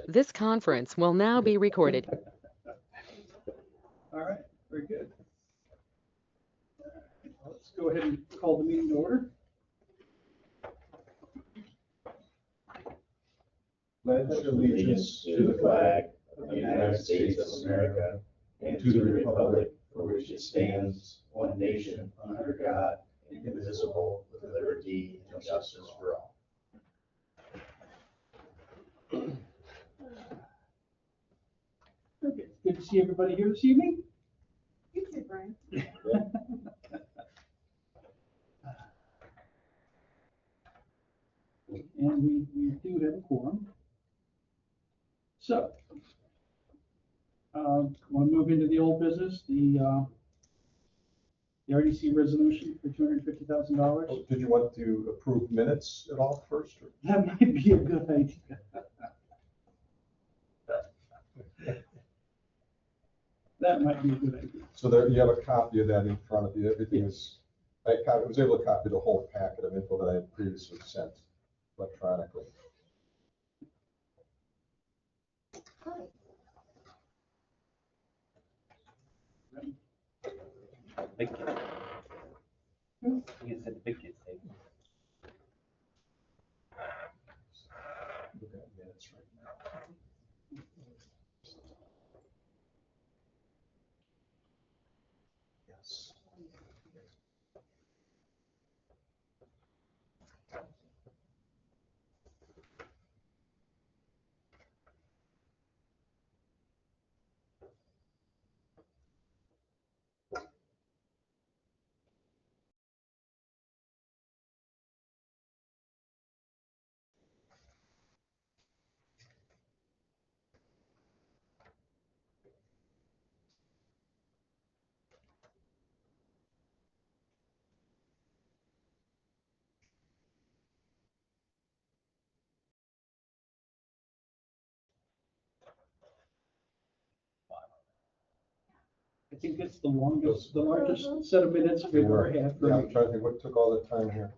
This conference will now be recorded. All right, very good. Let's go ahead and call the meeting to order. Pledge allegiance to the flag of the United States of America and to the republic for which it stands, one nation, under God, indivisible, with liberty and justice for all. Okay, good to see everybody here this evening. You too, Brian. And we do have a quorum. So, want to move into the old business, the RDC resolution for $250,000. Did you want to approve minutes at all first? Or? That might be a good idea. That might be a good idea. So there, you have a copy of that in front of you. Everything is, I was able to copy the whole packet of info that I had previously sent electronically. Big kid. You said the big kid thing. Look at minutes right now. Yes. I think it's the largest set of minutes we've ever had. Yeah, I'm trying to think what took all the time here.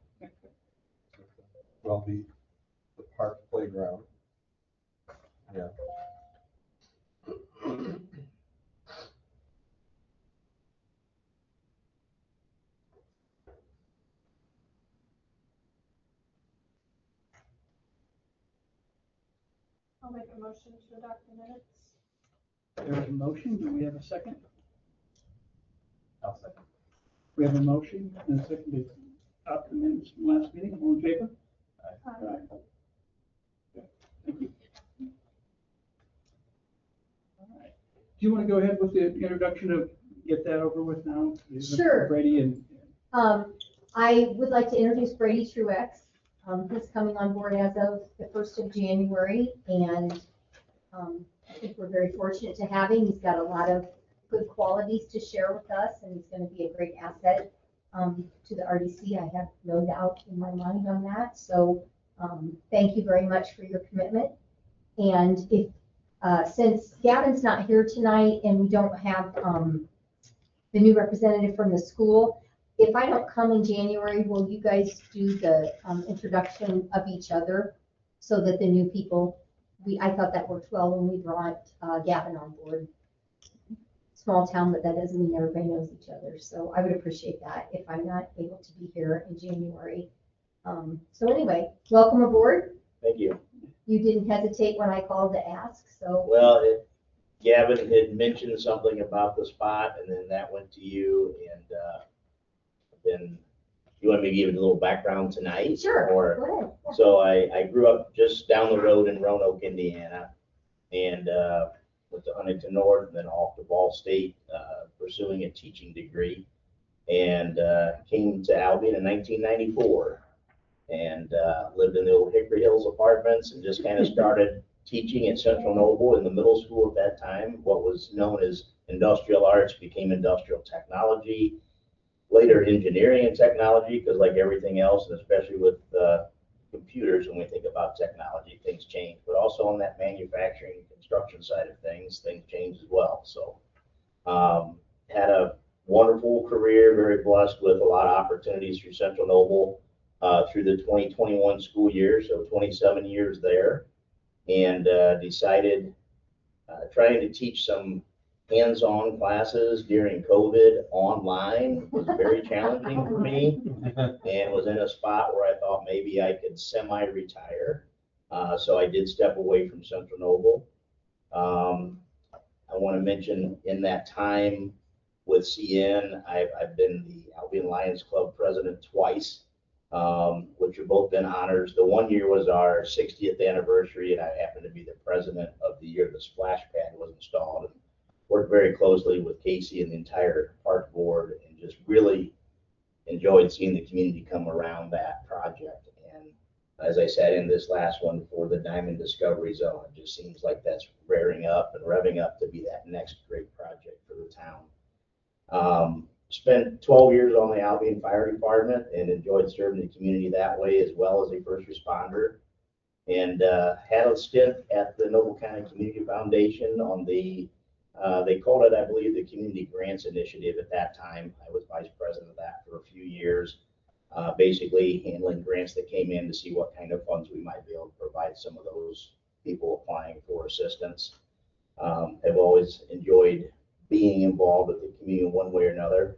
Well, the park playground. Yeah. I'll make a motion to adopt the minutes. There's a motion. Do we have a second? I'll second. We have a motion and a second to adopt the minutes from last meeting. All in favor? Aye. Okay, thank you. All right. Do you want to go ahead with the introduction of, get that over with now? Sure. Brady and. I would like to introduce Brady Truex. He's coming on board as of the 1st of January, and I think we're very fortunate to have him. He's got a lot of good qualities to share with us, and he's going to be a great asset to the RDC. I have no doubt in my mind on that. So thank you very much for your commitment. And if since Gavin's not here tonight and we don't have the new representative from the school, if I don't come in January, will you guys do the introduction of each other so that the new people, I thought that worked well when we brought Gavin on board. Small town, but that doesn't mean everybody knows each other. So I would appreciate that if I'm not able to be here in January. So anyway, welcome aboard. Thank you. You didn't hesitate when I called to ask, so. Well, Gavin had mentioned something about the spot, and then that went to you, and then you want me to give it a little background tonight? Sure, or, go ahead. Yeah. So I grew up just down the road in Roanoke, Indiana, and went to Huntington North, and then off to Ball State, pursuing a teaching degree, and came to Albion in 1994, and lived in the old Hickory Hills apartments, and just kind of started teaching at Central Noble in the middle school at that time. What was known as industrial arts became industrial technology, later engineering and technology, because like everything else, and especially with computers, when we think about technology, things change. But also on that manufacturing and construction side of things change as well. So had a wonderful career, very blessed with a lot of opportunities through Central Noble through the 2021 school year, so 27 years there. and decided trying to teach some hands-on classes during COVID online was very challenging for me, and was in a spot where I thought maybe I could semi-retire. So I did step away from Central Noble. I want to mention in that time with CN, I've been the Albion Lions Club president twice, which have both been honors. The one year was our 60th anniversary, and I happened to be the president of the year the splash pad was installed. And worked very closely with Casey and the entire park board, and just really enjoyed seeing the community come around that project. And as I said in this last one for the Diamond Discovery Zone, it just seems like that's rearing up and revving up to be that next great project for the town. Spent 12 years on the Albion Fire Department and enjoyed serving the community that way, as well as a first responder. And had a stint at the Noble County Community Foundation on the they called it, I believe, the Community Grants Initiative at that time. I was vice president of that for a few years, basically handling grants that came in to see what kind of funds we might be able to provide some of those people applying for assistance. I've always enjoyed being involved with the community in one way or another.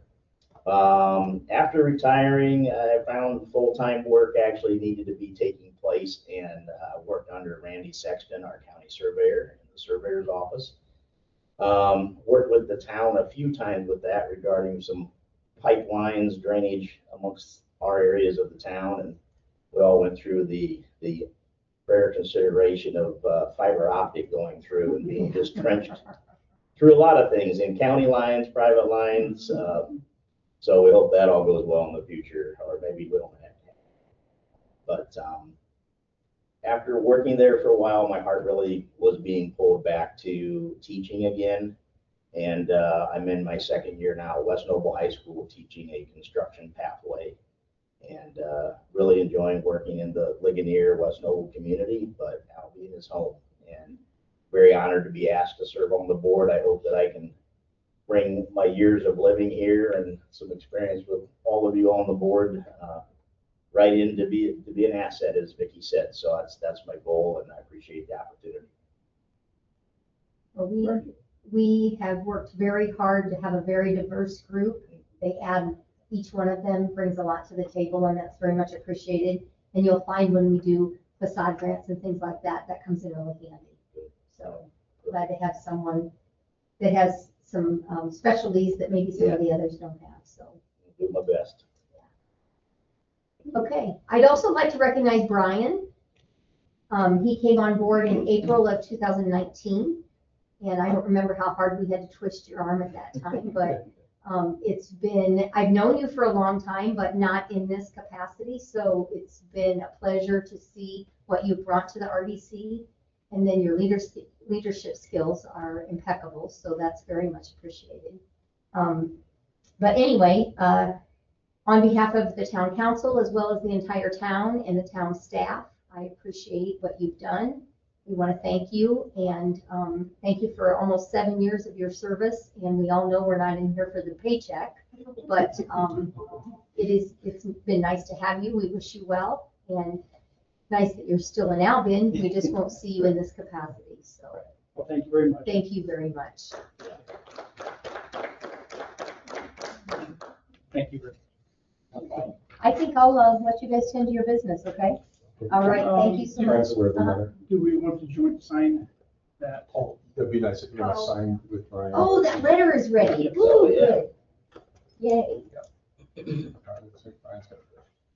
After retiring, I found full-time work actually needed to be taking place, and worked under Randy Sexton, our county surveyor, in the surveyor's office. Worked with the town a few times with that regarding some pipelines, drainage amongst our areas of the town, and we all went through the rare consideration of fiber optic going through and being just trenched through a lot of things in county lines, private lines. So we hope that all goes well in the future, or maybe we don't have to. But after working there for a while, my heart really was being pulled back to teaching again. And I'm in my second year now at West Noble High School teaching a construction pathway, and really enjoying working in the Ligonier, West Noble community, but Albion is home, and very honored to be asked to serve on the board. I hope that I can bring my years of living here and some experience with all of you on the board right in to be an asset, as Vicki said. So that's my goal, and I appreciate the opportunity. Well, we have worked very hard to have a very diverse group. They add, each one of them brings a lot to the table, and that's very much appreciated. And you'll find when we do facade grants and things like that, that comes in really handy. So glad to have someone that has some specialties that maybe some of the others don't have. So Do my best. okay, I'd also like to recognize Brian. He came on board in April of 2019, and I don't remember how hard we had to twist your arm at that time, but it's been, I've known you for a long time, but not in this capacity, so it's been a pleasure to see what you've brought to the RDC, and then your leadership skills are impeccable, so that's very much appreciated. But anyway, on behalf of the town council, as well as the entire town and the town staff, I appreciate what you've done. We want to thank you, and thank you for almost 7 years of your service. And we all know we're not in here for the paycheck, but it's been nice to have you. We wish you well, and nice that you're still in Albion. We just won't see you in this capacity. So Well, thank you very much. thank you very much. Thank you. Okay. I think I'll let you guys tend to your business, okay? All right, thank you so much. Do we want to joint sign that? Oh, that'd be nice if you want to sign with Brian. Oh, that letter is ready. Ooh, good. Yay.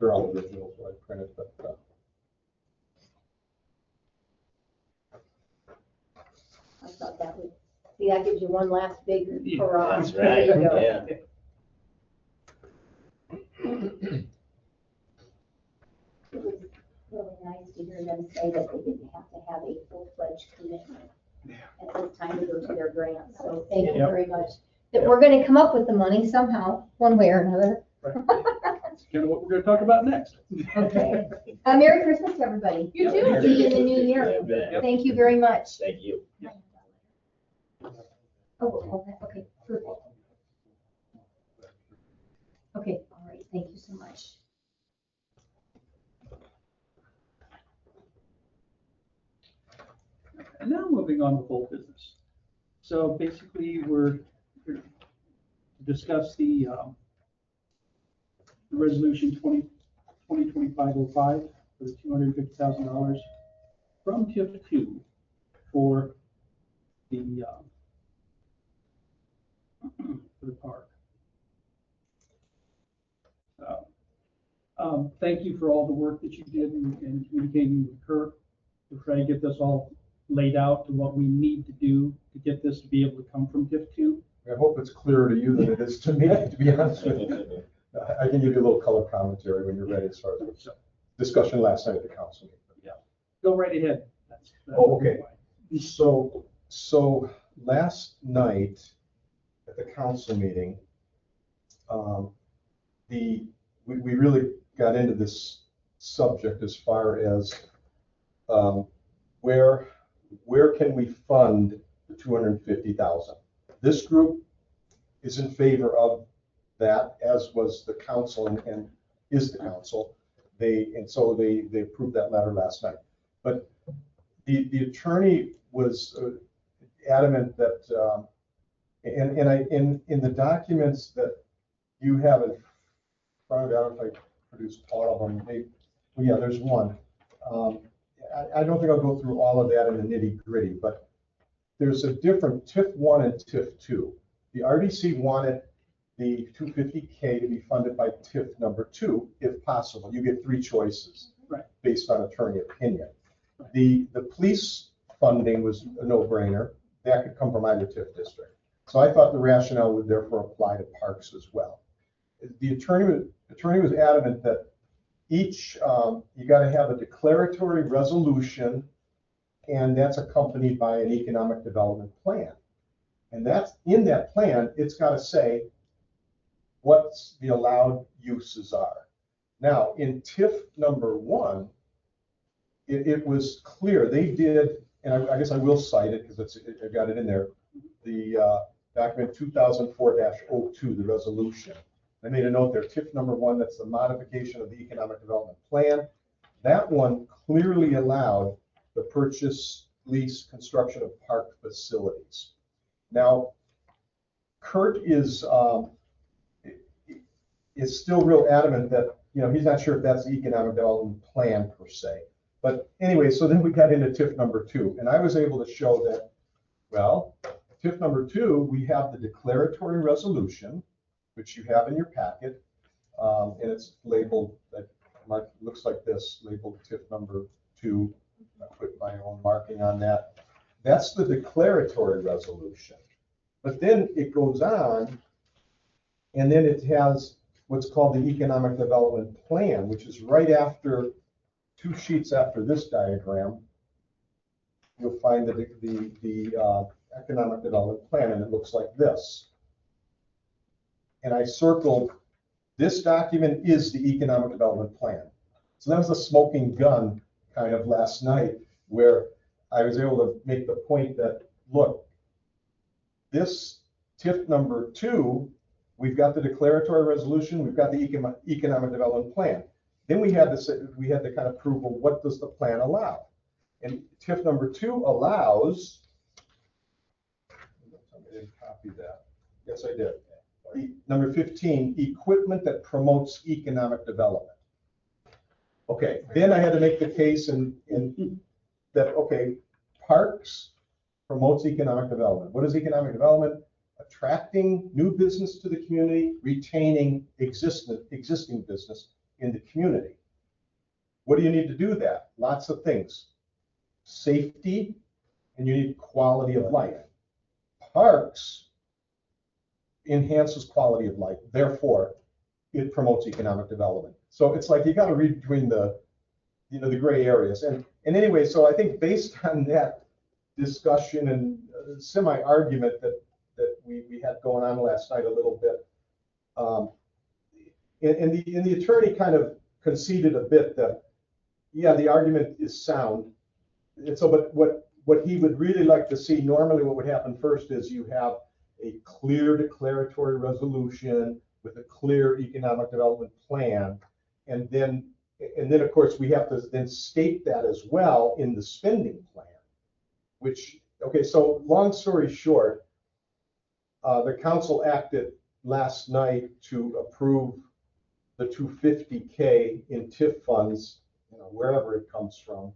They're all original, so I printed, but. I thought that would, see, that gives you one last big hurrah. That's There right, you go. yeah. It was really nice to hear them say that they didn't have to have a full-fledged commitment at this time to go to their grant. So thank you Yep. very much. That we're going to come up with the money somehow, one way or another. That's kind of what we're going to talk about next. Okay. Merry Christmas to everybody. You Yep. too. See you in the new year. Yeah, Thank you very much. Thank you. Oh, okay, perfect. Okay, all right, thank you so much. And now moving on with old business. So basically, we're here to discuss the resolution 2025-05 for the $250,000 from TIF 2 for the park. So, thank you for all the work that you did in communicating with Kirk to try to get this all laid out to what we need to do to get this to be able to come from TIF 2. I hope it's clearer to you than it is to me, to be honest with you. I can give you a little color commentary when you're ready as far as the discussion last night at the council meeting. Go right ahead. That's Oh, okay. So last night at the council meeting, we really got into this subject as far as where can we fund the 250,000? This group is in favor of that, as was the council and is the council. So they approved that letter last night. But the attorney was adamant that, in the documents that you have in front of you, I don't know if I produced all of them. Yeah, there's one. I don't think I'll go through all of that in the nitty gritty, but there's a different TIF 1 and TIF 2. The RDC wanted the 250K to be funded by TIF number 2, if possible. You get 3 choices, right, based on attorney opinion. Right. The police funding was a no-brainer. That could come from either TIF district. So I thought the rationale would therefore apply to parks as well. The attorney was adamant that each, you got to have a declaratory resolution, and that's accompanied by an economic development plan. And that's in that plan, it's got to say what the allowed uses are. Now, in TIF number 1, it was clear. They did, and I guess I will cite it because I got it in there, the document 2004-02, the resolution. I made a note there, TIF number 1, that's the modification of the economic development plan. That one clearly allowed the purchase, lease, construction of park facilities. Now, Kurt is still real adamant that, he's not sure if that's the economic development plan per se. But anyway, so then we got into TIF number 2, and I was able to show that, well, TIF number 2, we have the declaratory resolution, which you have in your packet, and it's labeled, looks like this, labeled TIF number 2. I put my own marking on that. That's the declaratory resolution. But then it goes on, and then it has what's called the economic development plan, which is right after, 2 sheets after this diagram. You'll find the economic development plan, and it looks like this. And I circled, this document is the economic development plan. So that was a smoking gun kind of last night, where I was able to make the point that, look, this TIF number 2, we've got the declaratory resolution, we've got the economic development plan. Then we had to kind of prove, well, what does the plan allow? And TIF number 2 allows, I didn't copy that. Yes, I did. Number 15, equipment that promotes economic development. Okay, then I had to make the case in that, okay, parks promotes economic development. What is economic development? Attracting new business to the community, retaining existing business in the community. What do you need to do that? Lots of things. Safety, and you need quality of life. Parks enhances quality of life. Therefore, it promotes economic development. So it's like you got to read between the gray areas. And anyway, so I think based on that discussion and semi-argument that we had going on last night a little bit, and the attorney kind of conceded a bit that, yeah, the argument is sound. And so, but what he would really like to see, normally what would happen first is you have a clear declaratory resolution with a clear economic development plan. And then of course we have to then state that as well in the spending plan. which, okay, so long story short, the council acted last night to approve the 250K in TIF funds, wherever it comes from.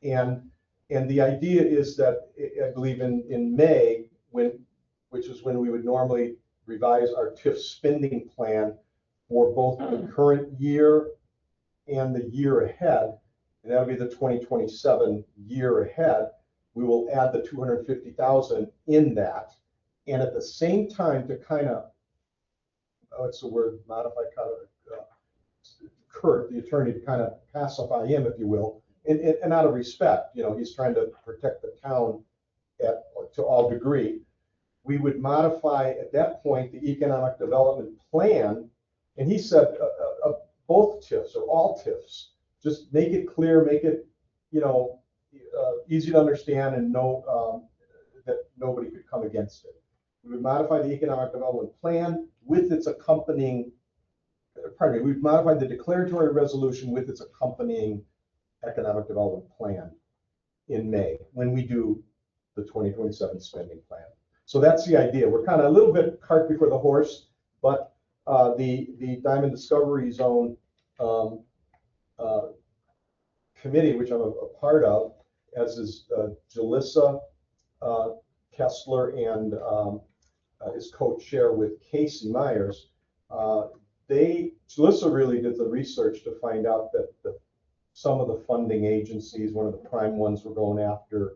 And the idea is that, I believe in May, which is when we would normally revise our TIF spending plan for both the current year and the year ahead, and that'll be the 2027 year ahead, we will add the 250,000 in that. And at the same time, to kind of, what's the word, modify, kind of, Kurt, the attorney, to kind of pacify him, if you will, and out of respect, he's trying to protect the town to all degree. We would modify at that point the economic development plan, and he said both TIFs or all TIFs, just make it clear, make it easy to understand, and know that nobody could come against it. We would modify the economic development plan with its accompanying, we've modified the declaratory resolution with its accompanying economic development plan in May when we do the 2027 spending plan. So that's the idea. We're kind of a little bit cart before the horse, but the Diamond Discovery Zone committee, which I'm a part of, as is Jalissa Kessler and is co-chair with Casey Myers. Jalissa really did the research to find out that some of the funding agencies, one of the prime ones we're going after,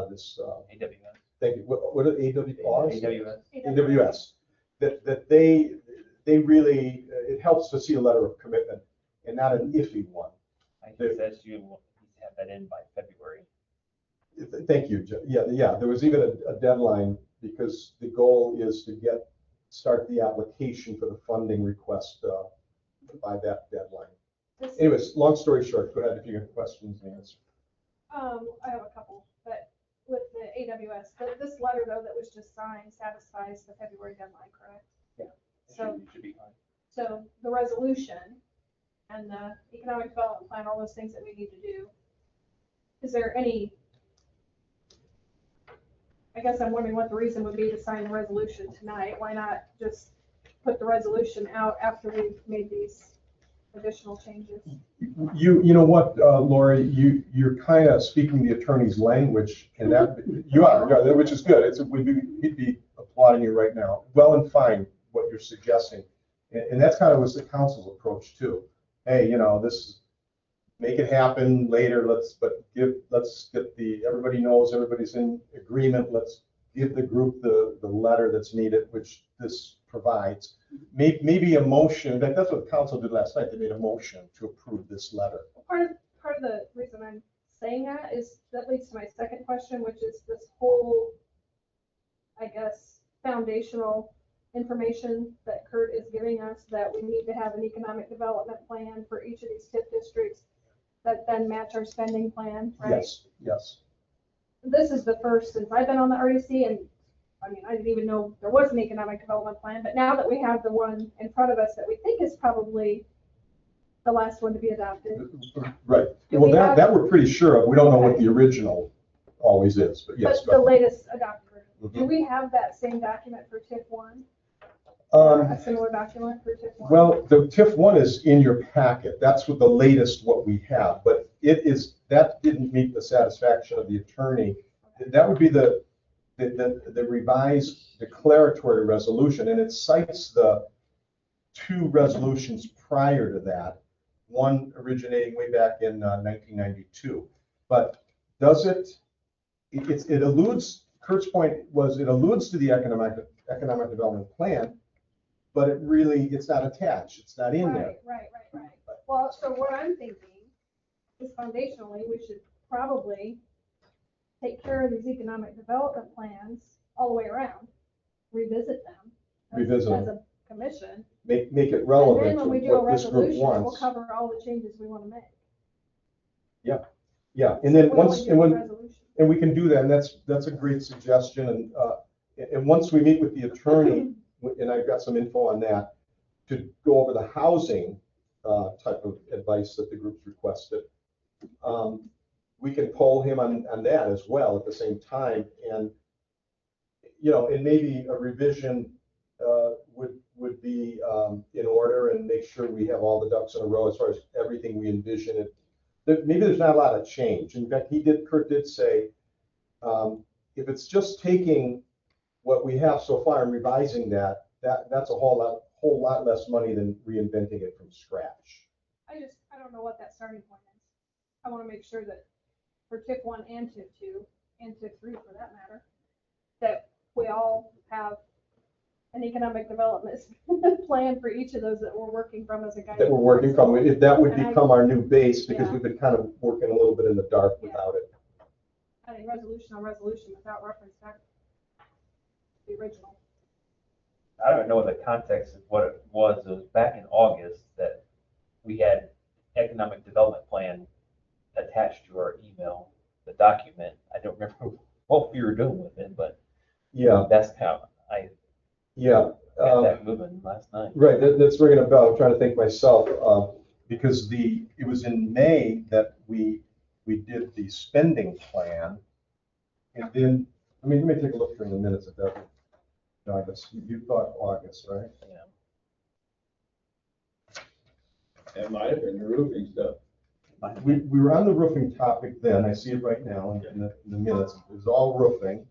this. AWS. Thank you. What are AWS? AWS. AWS. That they really, it helps to see a letter of commitment and not an iffy one. I think says you will have that in by February. Thank you. Yeah. There was even a deadline because the goal is to start the application for the funding request by that deadline. Anyways, long story short, go ahead if you have questions and answers. I have a couple, but with the AWS, this letter though that was just signed satisfies the February deadline, correct? Yeah. So It should be fine. So the resolution and the economic development plan, all those things that we need to do. Is there any, I guess I'm wondering what the reason would be to sign the resolution tonight. Why not just put the resolution out after we've made these additional changes? You know what, Lori, you're kind of speaking the attorney's language, and that you are, which is good. We'd be applauding you right now. Well and fine what you're suggesting, and that's kind of was the council's approach too. Hey, this make it happen later. Let's get everybody knows, everybody's in agreement. Let's give the group the letter that's needed, which this provides. Maybe a motion. That's what the council did last night. They made a motion to approve this letter. Part of the reason I'm saying that is that leads to my second question, which is this whole, I guess, foundational information that Kurt is giving us, that we need to have an economic development plan for each of these TIF districts that then match our spending plan, right? Yes. This is the first since I've been on the RDC, and I mean, I didn't even know there was an economic development plan, but now that we have the one in front of us that we think is probably the last one to be adopted. Right. Do Well, we have- that we're pretty sure of. We don't know what the original always is, but yes. But the latest adopted version. Mhm. Do we have that same document for TIF 1? A similar document for TIF 1? Well, the TIF 1 is in your packet. That's what the latest what we have, but that didn't meet the satisfaction of the attorney. That would be the revised declaratory resolution, and it cites the two resolutions prior to that, one originating way back in 1992. But does it alludes, Kurt's point was it alludes to the economic development plan, but it's not attached. It's not in there. Right. Well, so what I'm thinking is foundationally, we should probably take care of these economic development plans all the way around, revisit them. As a commission. Make it And relevant then to when we do a what this group resolution, we'll wants. cover all the changes we want to make. Yeah, and then We once, only do a resolution. and we can do that, and that's a great suggestion, and once we meet with the attorney, and I've got some info on that, to go over the housing type of advice that the group's requested. we can poll him on that as well at the same time. And, you know, and maybe a revision would be in order, and make sure we have all the ducks in a row as far as everything we envision it. Maybe there's not a lot of change. In fact, Kurt did say, if it's just taking what we have so far and revising that's a whole lot less money than reinventing it from scratch. I don't know what that starting point is. I want to make sure that for TIF 1 and TIF 2 and TIF 3 for that matter, that we all have an economic development plan for each of those that we're working from as a guide. That we're working from, if that would And become our new base, because Yeah. we've been kind of working a little bit in the dark Yeah. without it. I think resolution on resolution without reference back to the original. I don't know what the context of what it was. It was back in August that we had economic development plan attached to our email, the document. I don't remember what we were doing with it, but Yeah, that's how I yeah. got that moving last night. Right, that's ringing a bell. I'm trying to think myself, because it was in May that we did the spending plan. And then, let me take a look through the minutes of that. August, you thought August, right? Yeah. It might have been the roofing stuff. We were on the roofing topic then. I see it right now in the minutes. It was all roofing.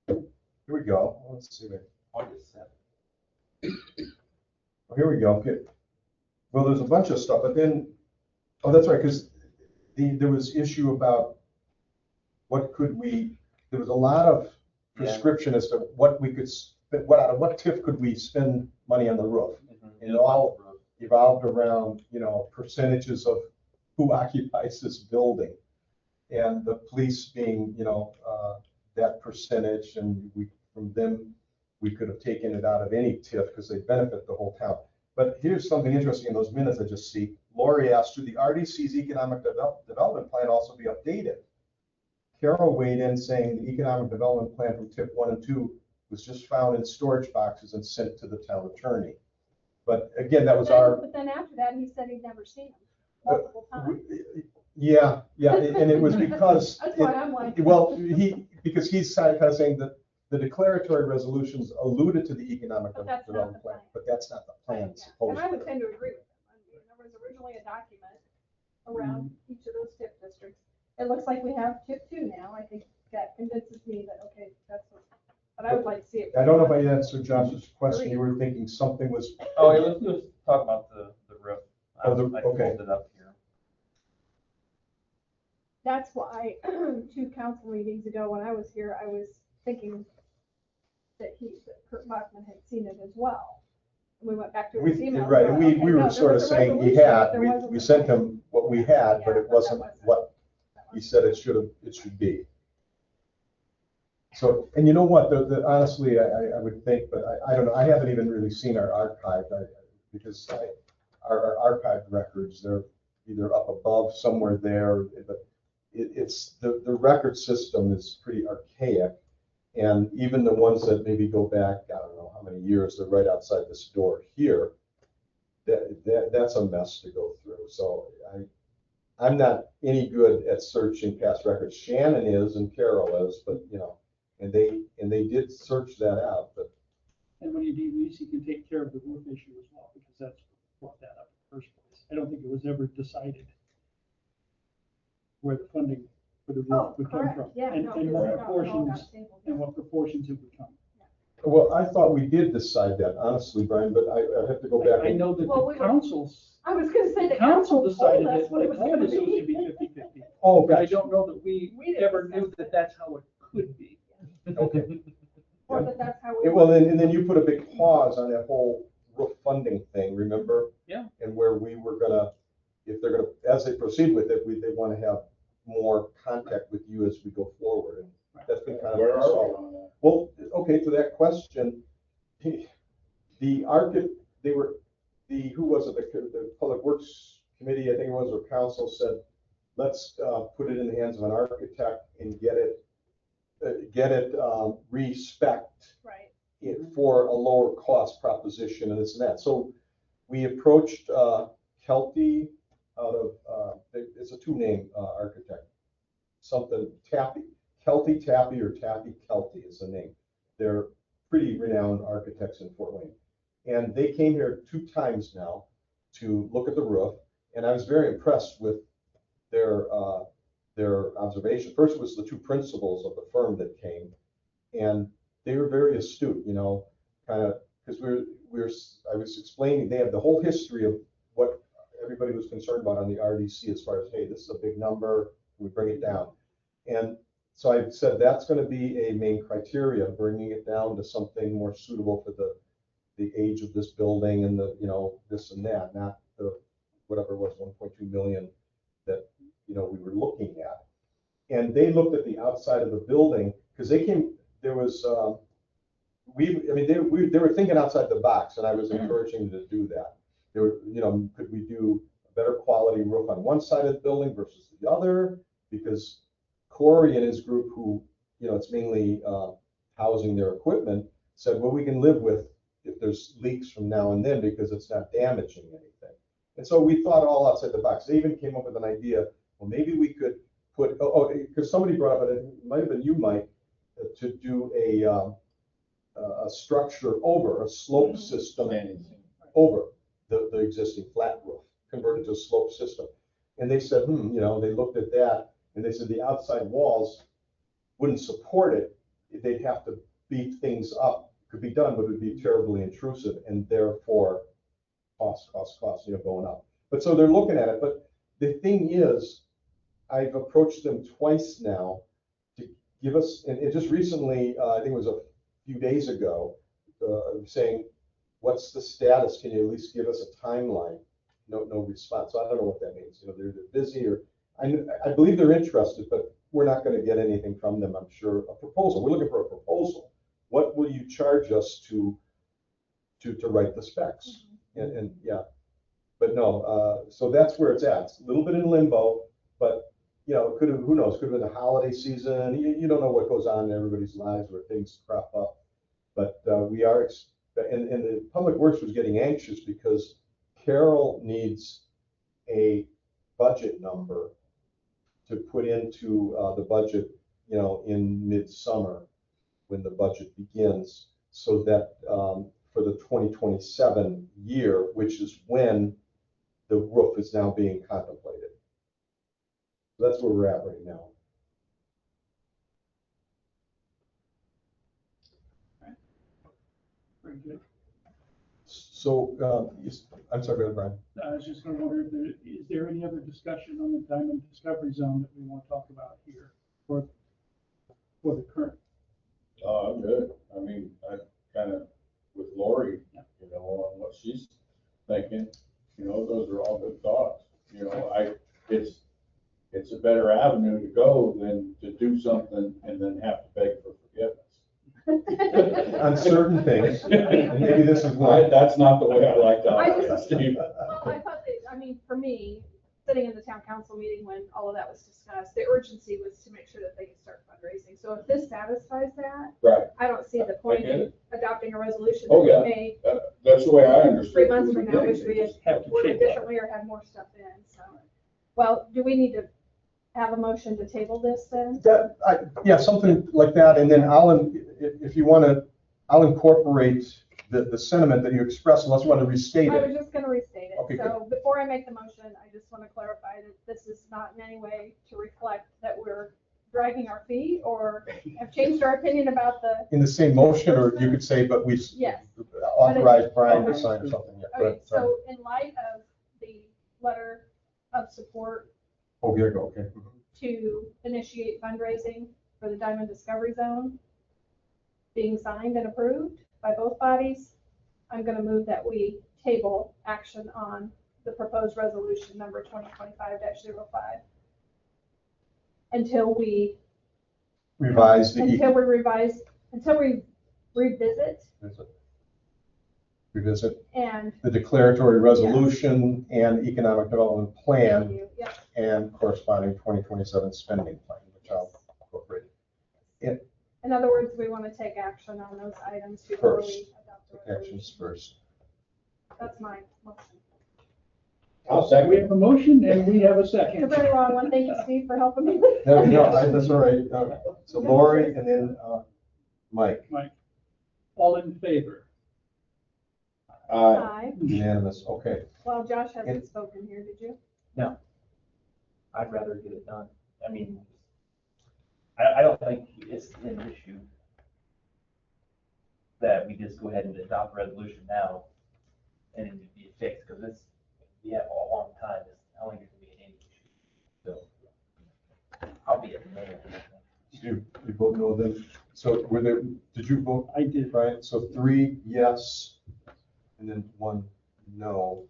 Here we go. Let's see. August 7th. Oh, here we go. Okay. Well, there's a bunch of stuff, but then, oh, that's right, because there was issue about there was a lot of prescription as to what we could, out of what TIF could we spend money on the roof? And it all evolved around, percentages of who occupies this building. And the police being, that percentage, and from them, we could have taken it out of any TIF because they benefit the whole town. But here's something interesting in those minutes I just see. Lori asked, should the RDC's economic development plan also be updated? Carol weighed in saying the economic development plan from TIF 1 and 2 was just found in storage boxes and sent to the town attorney. But again, that was But then after that, he said he'd never seen them multiple times. Yeah, and it was because. That's why I'm like. Well, because he's kind of saying that the declaratory resolutions alluded to the economic But that's not development the plan, plan. but that's not the plan Yeah. And supposedly. I would tend to agree with him. I mean, there was originally a document around each of those TIF districts. It looks like we have TIF 2 now. I think that convinces me that, okay, that's what, but I would like to see it. I don't know if I answered Josh's question. You were thinking something was. Oh, yeah, let's talk about the roof. I Okay. pulled it up here. That's why 2 council meetings ago, when I was here, I was thinking that Kurt Bachman had seen it as well. And we went back to his email. Right, and we Okay, were no, there sort of was a saying he resolution, had, but there we wasn't a sent plan. him what we had, but Yeah, it wasn't what he said it should be. So, and you know what, honestly, I would think, but I don't know, I haven't even really seen our archive, because our archived records, they're either up above somewhere there, but it's the record system is pretty archaic. And even the ones that maybe go back, I don't know how many years, they're right outside this door here. That's a mess to go through. So I'm not any good at searching past records. Shannon is and Carol is, but and they did search that out. But And when you do this, you can take care of the roof issue as well, because that's what brought that up in the first place. I don't think it was ever decided where the funding for the roof would come correct. from. Yeah, And no, and because what it all got proportions, tabled. and what proportions it would come. well, I thought we did decide that, honestly, Brian, but I have to go back. I know that Well, the councils, I was gonna say the the council decided told us that what it was gonna was supposed to be. be 50-50. Oh, But I gotcha. don't know that we We didn't ever discuss knew that that's how it could be. Okay. Or that that's how we. Well, and then you put a big pause on that whole roof funding thing, remember? Yeah. And where we were gonna, if they're gonna, as they proceed with it, they want to have more contact with you as we go forward. And that's been kind of. Where are we on that? Well, okay, to that question, the architect, who was it, the Public Works Committee, I think it was, or council said, let's put it in the hands of an architect and get it respec'd Right. for a lower cost proposition and this and that. So we approached Kelty out of, it's a 2-name architect, something Tappy, Kelty Tappy or Tappy Kelty is the name. They're pretty renowned architects in Fort Wayne. And they came here 2 times now to look at the roof. And I was very impressed with their observation. First was the 2 principals of the firm that came, and they were very astute, you know, kind of, because I was explaining, they have the whole history of what everybody was concerned about on the RDC as far as, hey, this is a big number, we bring it down. And so I said that's going to be a main criteria, bringing it down to something more suitable for the age of this building and the, you know, this and that, not the whatever it was, 1.2 million that, you know, we were looking at. And they looked at the outside of the building because they came, there was, they were thinking outside the box, and I was encouraging them to do that. They were, you know, could we do a better quality roof on one side of the building versus the other? Because Corey and his group, who, you know, it's mainly housing their equipment, said, well, we can live with if there's leaks from now and then because it's not damaging anything. And so we thought all outside the box. They even came up with an idea, well, maybe we could put, because somebody brought up, it might have been you, Mike, to do a structure over, a slope system over the existing flat roof, converted to a slope system. And they said, you know, they looked at that and they said the outside walls wouldn't support it. They'd have to beef things up. Could be done, but it would be terribly intrusive and therefore cost, you know, going up. But so they're looking at it. But the thing is, I've approached them twice now to give us, and it just recently, I think it was a few days ago, saying, what's the status? Can you at least give us a timeline? No response. So I don't know what that means. You know, they're busy, or I believe they're interested, but we're not going to get anything from them, I'm sure. A proposal. We're looking for a proposal. What will you charge us to write the specs? And yeah, but no. So that's where it's at. It's a little bit in limbo, but you know, could have, who knows? Could have been the holiday season. You don't know what goes on in everybody's lives where things crop up. But we are, and the Public Works was getting anxious because Carol needs a budget number to put into the budget, you know, in midsummer when the budget begins, so that for the 2027 year, which is when the roof is now being contemplated. So that's where we're at right now. Very good. So, I'm sorry, go ahead, Brian. I was just going to wonder, is there any other discussion on the Diamond Discovery Zone that we want to talk about here for the current? Oh, I'm good. I mean, I kind of, with Lori, you know, on what she's thinking, you know, those are all good thoughts. You know, it's a better avenue to go than to do something and then have to beg for forgiveness. On certain things, and maybe this is why. That's not the way I like to I operate, just- Steve. Well, I thought I mean, for me, sitting in the town council meeting when all of that was discussed, the urgency was to make sure that they could start fundraising. So if this satisfies that, Right. I don't see the point get in adopting a resolution Oh, that yeah. we may That's the way I understood 3 it. months from now, wish we had Have to worded shape that. differently or had more stuff in, so. Well, do we need to have a motion to table this then? Yeah, something like that, and then if you want to, I'll incorporate the sentiment that you expressed, unless you want to restate I was it. just gonna restate it. Okay, So before I make the motion, I just want to clarify that this is not in any way to reflect that we're dragging our feet or have changed our opinion about the. In the same motion, or you could say, but we Yes. authorize Brian to Okay. sign or something. Yeah, Okay, but, sorry. so in light of the letter of support Oh, here you go, okay. to initiate fundraising for the Diamond Discovery Zone being signed and approved by both bodies, I'm gonna move that we table action on the proposed resolution number 2025-05 until we Revise the, until we revisit revisit and. the declaratory resolution and economic development Thank plan you. Yep. and corresponding 2027 spending plan, which I'll incorporate. In other words, we want to take action on those items before First. we adopt the resolution. Actions first. That's my motion. I'll We second. have a motion and we have a The second. very wrong one. Thank you, Steve, for helping me. That's all right. So Lori and then Mike, Mike, all in favor? Aye. unanimous, okay. Well, Josh hasn't spoken here, did you? I'd rather get it done. I mean, I don't think it's an issue that we just go ahead and adopt a resolution now and it would be fixed, because we have a long time, I don't think it's gonna be an issue. So, I'll be at the mayor. You both know then, so did you vote, I did. Brian? So 3 yes, and then 1 no.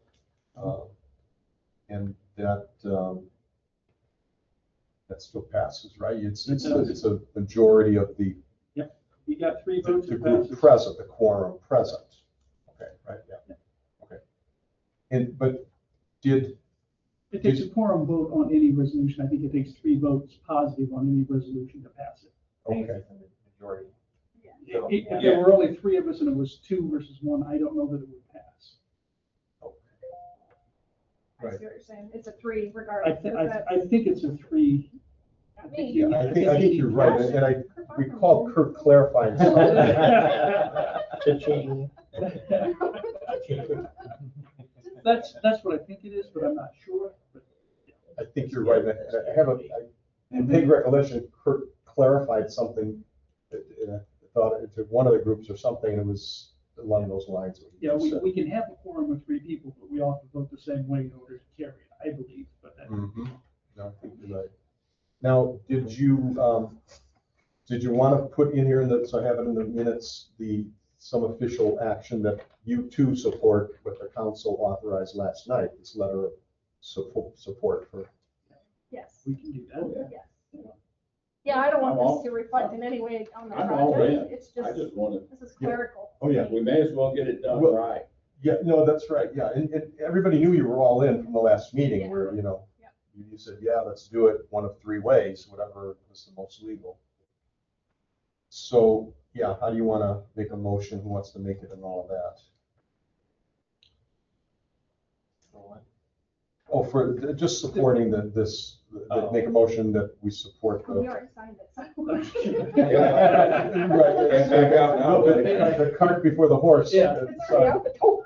And that still passes, right? It's a majority of the You got 3 votes. the It group passes. present, the quorum present. Okay, right, yeah, okay. But did, It takes a quorum vote on any resolution. I think it takes 3 votes positive on any resolution to pass it. I think okay, it's in the majority. Yeah. So, If there were only 3 of us and it was 2 versus 1, I don't know that it would pass. I Right. see what you're saying. It's a 3 I, regardless. thi- because that's I think it's a 3. not me. yeah, I think you're right, and I recall Kurt clarifying something. Cha-ching. That's what I think it is, but I'm not sure. But I think you're right, I have in vague recollection, Kurt clarified something, I thought to one of the groups or something, and it was along those lines. what you Yeah, just said. we can have a quorum of 3 people, but we all have to vote the same way in order to carry it, I believe, but that. Mhm. No, I think you're right. Now, did you want to put in here so I have it in the minutes, some official action that you too support what the council authorized last night, this letter of support for? Yes, We can do that. yes. Yeah, I don't want I'm all- this to reflect in any way on the I'm all project. in. It's I just, just want this is clerical. Oh, yeah. we may as well get it done Well- right. Yeah, no, that's right, yeah, and everybody knew you were all in from the last meeting Yeah. where, Yeah. you said, yeah, let's do it one of 3 ways, whatever was the most legal. So, yeah, how do you want to make a motion? Who wants to make it and all of that? Oh, for just supporting make a motion that we support We the. already signed it. so. Right. Can't back out now. The cart before the horse. Yeah. It's already out the door.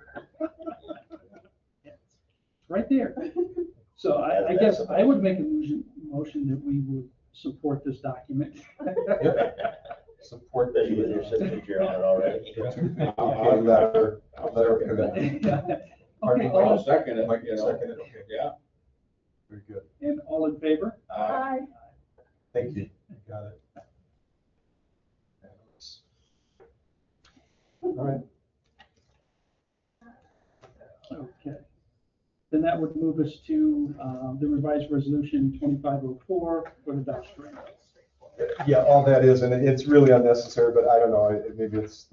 Right there. So I guess I would make a motion that we would support this document. Support Especially with your signature on it already. Letter of commitment. Okay, I'll second it, Mike, you know. second it, okay, Yeah. very good, and all in favor? Aye. thank you, got it. All right, Okay. Then that would move us to the revised resolution 2504 for the Dutch Spring. yeah, all that is, and it's really unnecessary, but I don't know, maybe it's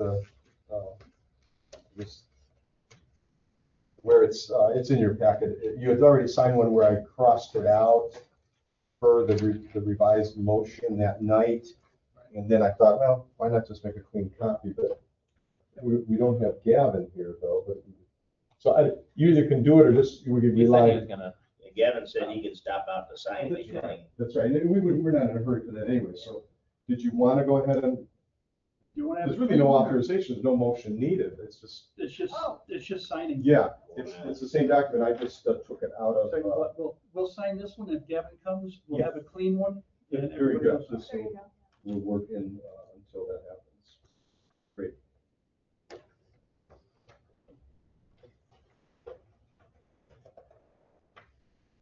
just where it's in your packet. You had already signed one where I crossed it out for the revised motion that night. And then I thought, well, why not just make a clean copy? But we don't have Gavin here though, so you either can do it or just, we could He said he rely. was gonna, Gavin said he can stop out to sign anything. That's right, and we're not in a hurry for that anyway, so did you want to go ahead and, You want to have? there's really no authorization, there's no motion needed, it's just, It's just signing. yeah, it's the same document, I just took it out of. So you know what, we'll sign this one. If Gavin comes, we'll have a clean one. and Very everybody good. else will This There you go. will work in until that happens. Great.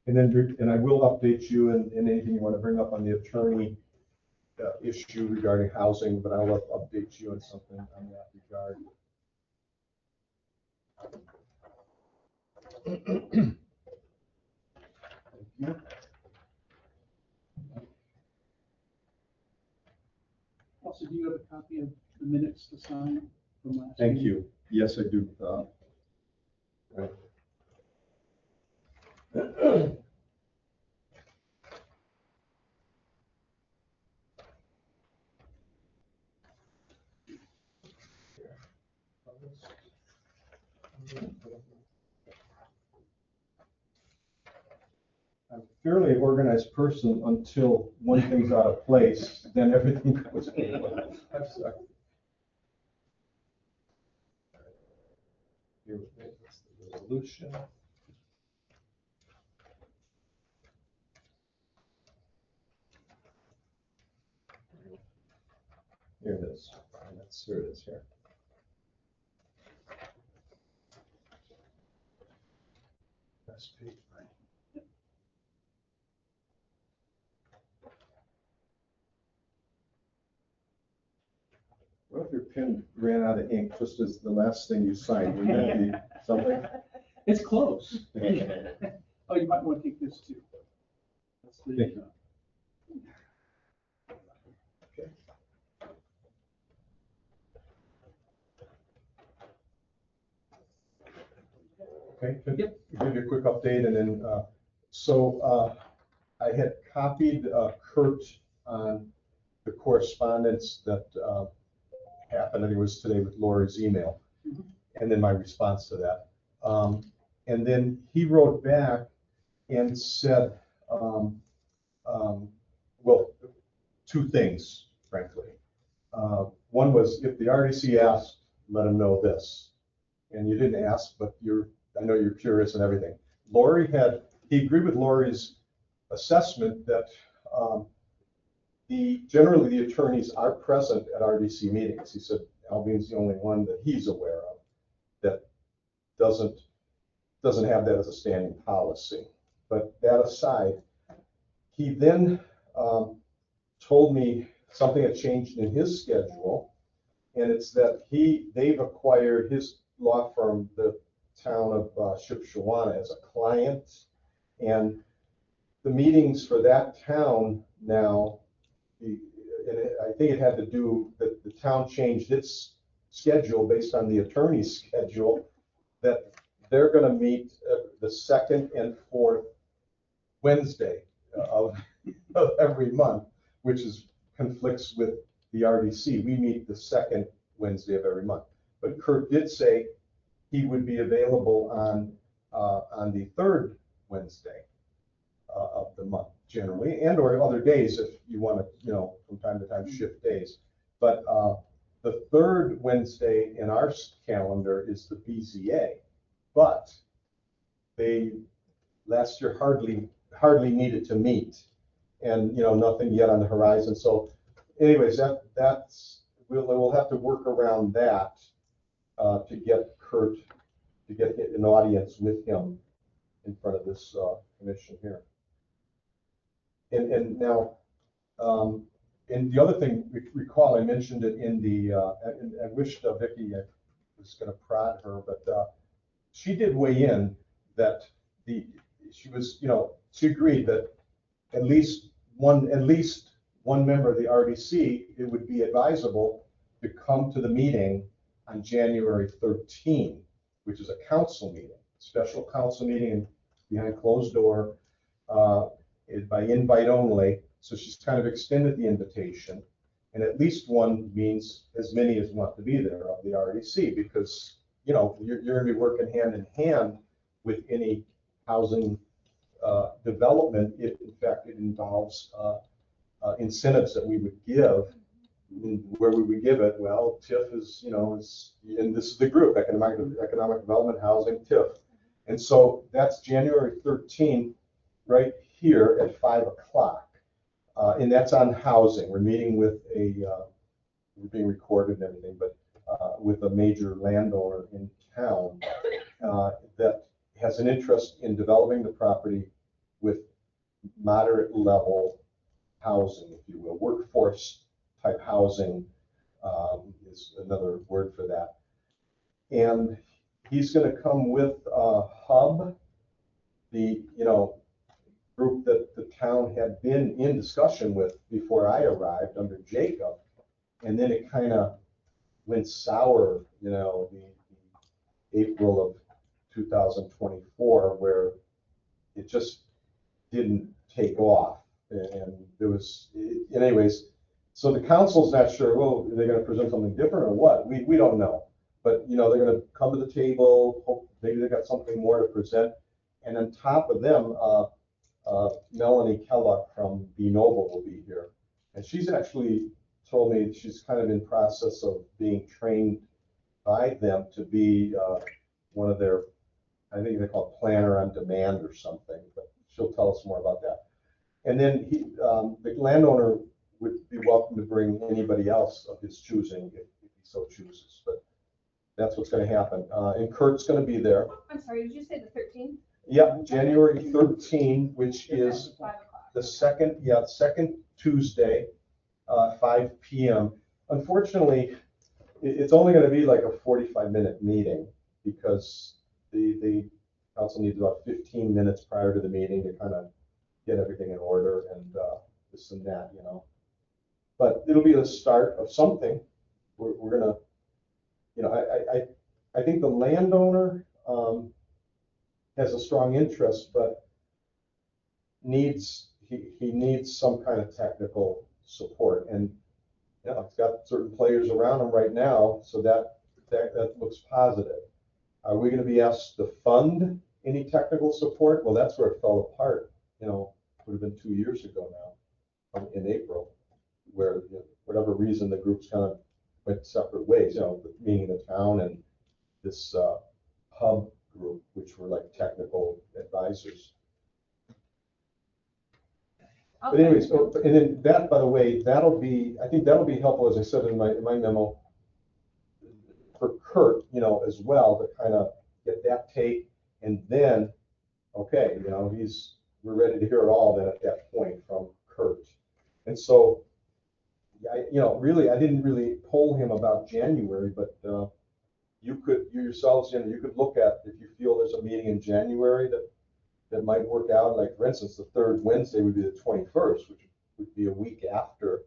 And then, and I will update you and anything you want to bring up on the attorney issue regarding housing, but I'll update you on something on that regard. Thank you. Also, do you have a copy of the minutes to sign from last? Thank meeting? you. Yes, I do. Right. fairly organized person until one thing's out of place, then everything goes. I'm sorry. Here we go. That's the resolution. Here it is. Here it is here. Last page, right. What if your pen ran out of ink just as the last thing you signed? Wouldn't that be something? It's close. Oh, you might want to take this too. That's the, Thank you. Okay, could give you a quick update and then, I had copied Kurt on the correspondence that happened, I think it was today with Lori's email, and then my response to that. And then he wrote back and said, well, two things, frankly. One was if the RDC asked, let him know this. And you didn't ask, but I know you're curious and everything. He agreed with Lori's assessment that generally the attorneys are present at RDC meetings. He said Albine's the only one that he's aware of that doesn't have that as a standing policy. But that aside, he then told me something had changed in his schedule, and it's that they've acquired his law firm, the town of Shipshewana, as a client, and the meetings for that town now, and I think it had to do that the town changed its schedule based on the attorney's schedule, that they're going to meet the second and fourth Wednesday of every month, which conflicts with the RDC. We meet the second Wednesday of every month. But Kurt did say he would be available on the third Wednesday of the month generally, and or other days if you want to, from time to time shift days. But the third Wednesday in our calendar is the BZA, but they last year hardly needed to meet, and nothing yet on the horizon. So, anyways, we'll have to work around that to get Kurt to get an audience with him in front of this commission here. And now, and the other thing, recall I mentioned it in the, and I wished Vicki was going to prod her, but she did weigh in that she agreed that at least one member of the RDC, it would be advisable to come to the meeting on January 13, which is a council meeting, special council meeting behind closed door, by invite only. So she's kind of extended the invitation, and at least one means as many as want to be there of the RDC, because you're going to be working hand in hand with any housing development if in fact it involves incentives that we would give. Where would we give it? Well, TIF is, and this is the group, Economic Development Housing, TIF. And so that's January 13th, right here at 5 o'clock. And that's on housing. We're meeting with we're being recorded and everything, but with a major landowner in town that has an interest in developing the property with moderate level housing, if you will, workforce type housing is another word for that. And he's going to come with HUB, the group that the town had been in discussion with before I arrived under Jacob, and then it kind of went sour, the April of 2024, where it just didn't take off, and there was, anyways. So the council's not sure. Well, are they going to present something different or what? We don't know. But they're going to come to the table. Maybe they got something more to present. And on top of them, Melanie Kellogg from B-Noble will be here. And she's actually told me she's kind of in process of being trained by them to be one of their, I think they call it planner on demand or something, but she'll tell us more about that. And then the landowner would be welcome to bring anybody else of his choosing if he so chooses, but that's what's going to happen. And Kurt's going to be there. I'm sorry, did you say the 13th? Yep, January 13, which is 5 o'clock. the second Tuesday, 5 p.m. Unfortunately, it's only going to be like a 45-minute meeting because the council needs about 15 minutes prior to the meeting to kind of get everything in order and this and that, you know. But it'll be the start of something. We're gonna, you know, I think the landowner has a strong interest, but he needs some kind of technical support, and you know, he's got certain players around him right now, so that looks positive. Are we going to be asked to fund any technical support? Well, that's where it fell apart. You know, would have been 2 years ago now, in April, where you know, whatever reason the groups kind of went separate ways. You know, meaning the town and this hub group, which were like technical advisors. But anyways, so, and then that, by the way, I think that'll be helpful, as I said in my memo, for Kurt, you know, as well, to kind of get that take, and then, okay, you know, we're ready to hear it all then at that point from Kurt. And so, you know, really, I didn't really poll him about January, but you yourselves, you know, you could look at, if you feel there's a meeting in January that might work out, like for instance, the third Wednesday would be the 21st, which would be a week after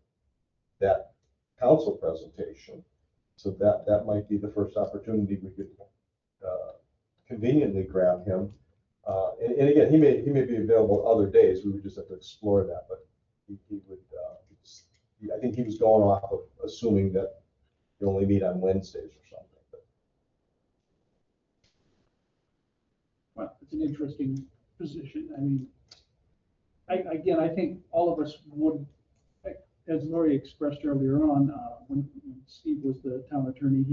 that council presentation. So that might be the first opportunity we could conveniently grab him. And again, he may be available other days. We would just have to explore that, but he would. I think he was going off of assuming that you only meet on Wednesdays or something. Well, it's an interesting position. I mean, I think all of us would, as Lori expressed earlier on, when Steve was the town attorney,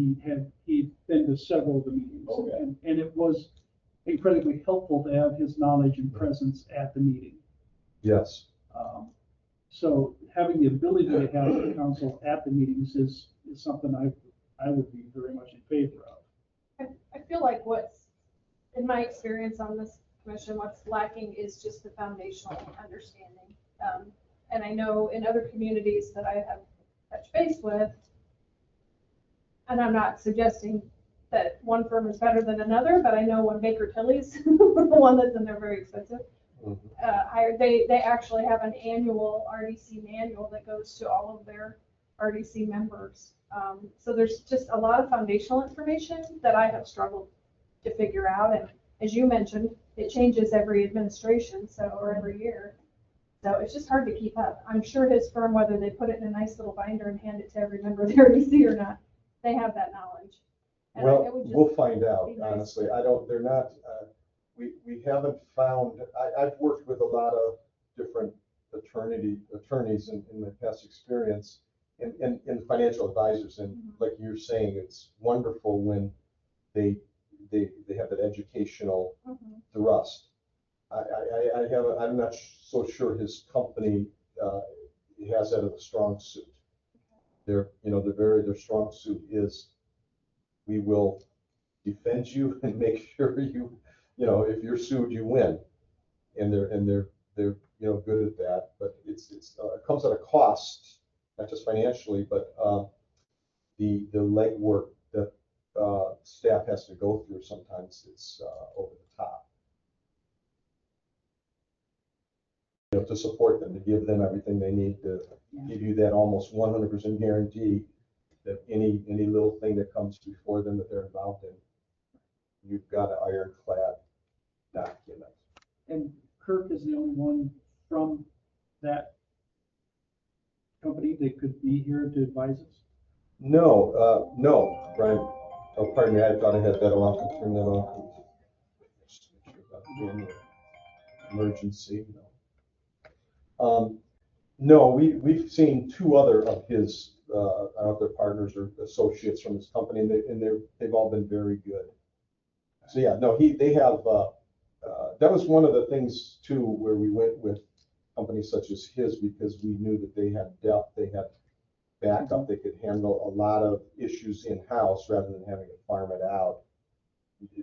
he'd been to several of the meetings. Okay. And it was incredibly helpful to have his knowledge and presence at the meeting. Yes. So having the ability to have the council at the meetings is something I would be very much in favor of. I feel like in my experience on this commission, what's lacking is just the foundational understanding. And I know in other communities that I have touched base with, and I'm not suggesting that one firm is better than another, but I know when Baker Tilly's the one that's in there, very expensive, hired, they actually have an annual RDC manual that goes to all of their RDC members. So there's just a lot of foundational information that I have struggled to figure out. And as you mentioned, it changes every administration, or every year. So it's just hard to keep up. I'm sure his firm, whether they put it in a nice little binder and hand it to every member of the RDC or not, they have that knowledge. And Well, it would just we'll find out, be nice. honestly. They're not, we haven't found, I've worked with a lot of different attorneys in my past experience and financial advisors. And like you're saying, it's wonderful when they have that educational thrust. I'm not so sure his company has that as a strong suit. Their strong suit is, we will defend you and make sure you know, if you're sued, you win. And they're you know, good at that. But it comes at a cost, not just financially, but the legwork that staff has to go through. Sometimes it's over the top. You know, to support them, to give them everything they need to give you that almost 100% guarantee that any little thing that comes before them that they're involved in, you've got an ironclad document. And Kirk is the only one from that company that could be here to advise us? No, Brian. Oh, pardon me. I thought I had that off. I'll turn that off. Emergency. No. No, we've seen two other of his, I don't know if they're partners or associates from his company, and they've all been very good. So yeah, no, they have, that was one of the things too, where we went with companies such as his, because we knew that they had depth, they had backup, they could handle a lot of issues in-house rather than having to farm it out.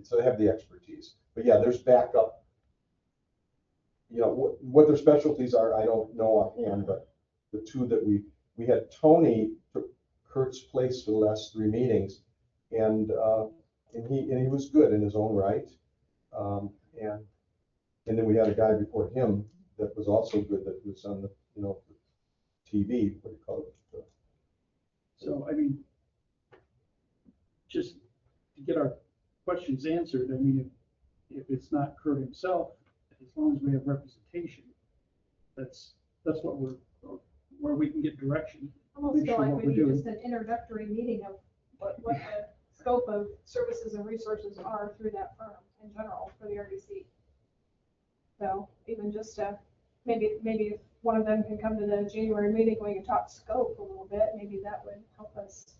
So they have the expertise. But yeah, there's backup. You know, what their specialties are, I don't know offhand, but the two that we had Tony took Kurt's place for the last 3 meetings, and he was good in his own right. And then we had a guy before him that was also good, that was on the, you know, TV, what do you call it? So, I mean, just to get our questions answered, I mean, if it's not Kurt himself, as long as we have representation, that's what where we can get direction. Almost Make feel sure like what we we're need just doing. an introductory meeting of what the scope of services and resources are through that firm in general for the RDC. So even just maybe if one of them can come to the January meeting, we can talk scope a little bit, maybe that would help us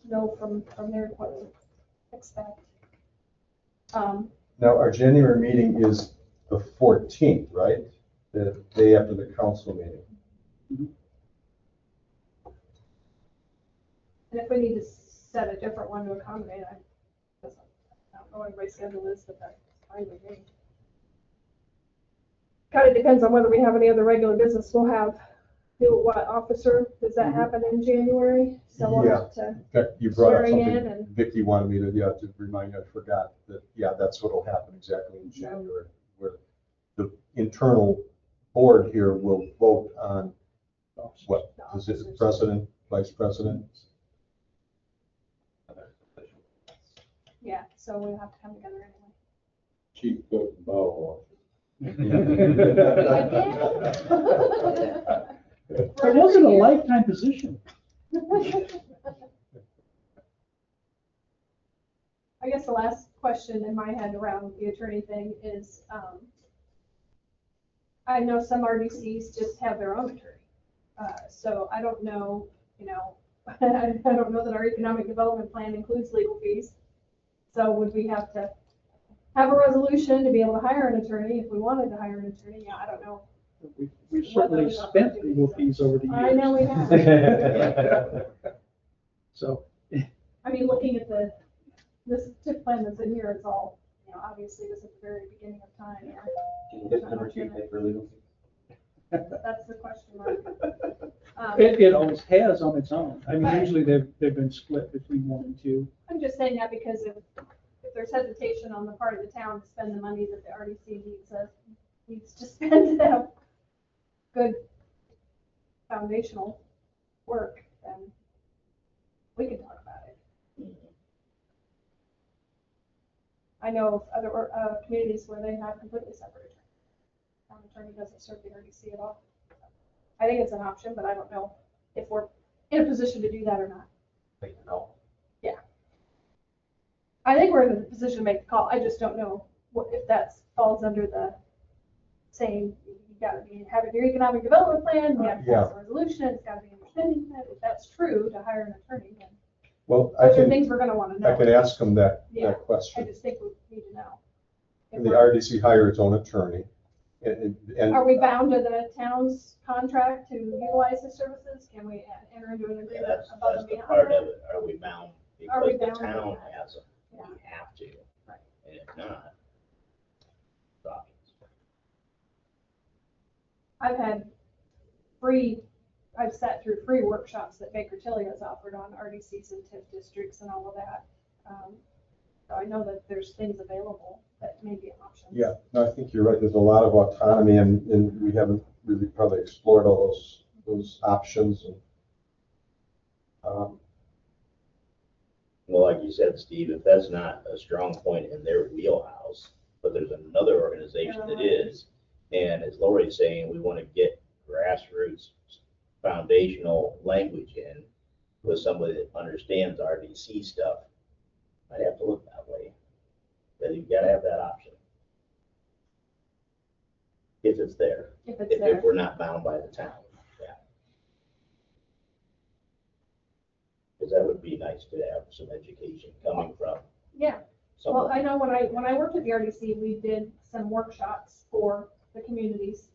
know from there what to expect. Now, our January meeting is the 14th, right? The day after the council meeting. And if we need to set a different one to accommodate, I don't know what everybody's schedule is, but that's fine with me. Kind of depends on whether we have any other regular business. We'll have, what officer, does that happen in January? So we'll have to, In fact, you brought up Swearing in something, and- Vicki wanted me to remind you, I forgot that, that's what'll happen exactly in January, where the internal board here will vote on what, is it president, vice president? yeah, so we'll have to come together anyway. Chief Cook and Bow. It wasn't a lifetime position. I guess the last question in my head around the attorney thing is, I know some RDCs just have their own attorney. So I don't know, you know, I don't know that our economic development plan includes legal fees. So would we have to have a resolution to be able to hire an attorney if we wanted to hire an attorney? Yeah, I don't know. We've certainly spent legal fees over the years. I know we have. So, I mean, looking at this TIP plan that's in here, it's all, you know, obviously this is the very beginning of time. That's the question mark. it always has on its own. I mean, usually they've been split between 1 and 2. I'm just saying that because if there's hesitation on the part of the town to spend the money that the RDC needs to spend to have good foundational work, then we can talk about it. I know of other communities where they have completely separate attorneys. Town attorney doesn't serve the RDC at all. I think it's an option, but I don't know if we're in a position to do that or not. Yeah. I think we're in a position to make the call. I just don't know if that falls under the saying you gotta have your economic development plan, you have to pass a resolution, it's gotta be understanding that. If that's true to hire an attorney, then Well, those are things we're gonna wanna know. I can ask them that Yeah. I question. just think we need to know. If And the we're- RDC hire its own attorney. And Are we bound to the town's contract to utilize the services? Can we enter into an Yeah, agreement that's above and the beyond part that? of it. Are we bound? Are we Because the bound to town that? has them. Yeah. We have to. Right. And if not, stop it. I've sat through free workshops that Baker Tilly has offered on RDCs and TIF districts and all of that. So I know that there's things available that may be options. yeah, no, I think you're right. There's a lot of autonomy and we haven't really probably explored all those options. And, Well, like you said, Steve, if that's not a strong point in their wheelhouse, but there's another organization that is, and as Lori's saying, we want to get grassroots foundational language in with somebody that understands RDC stuff, I'd have to look that way. But you've got to have that option. If it's there, if it's there. if we're not bound by the town, yeah. Because that would be nice to have some education coming from Yeah, well, someone. I know when I worked at the RDC, we did some workshops for the communities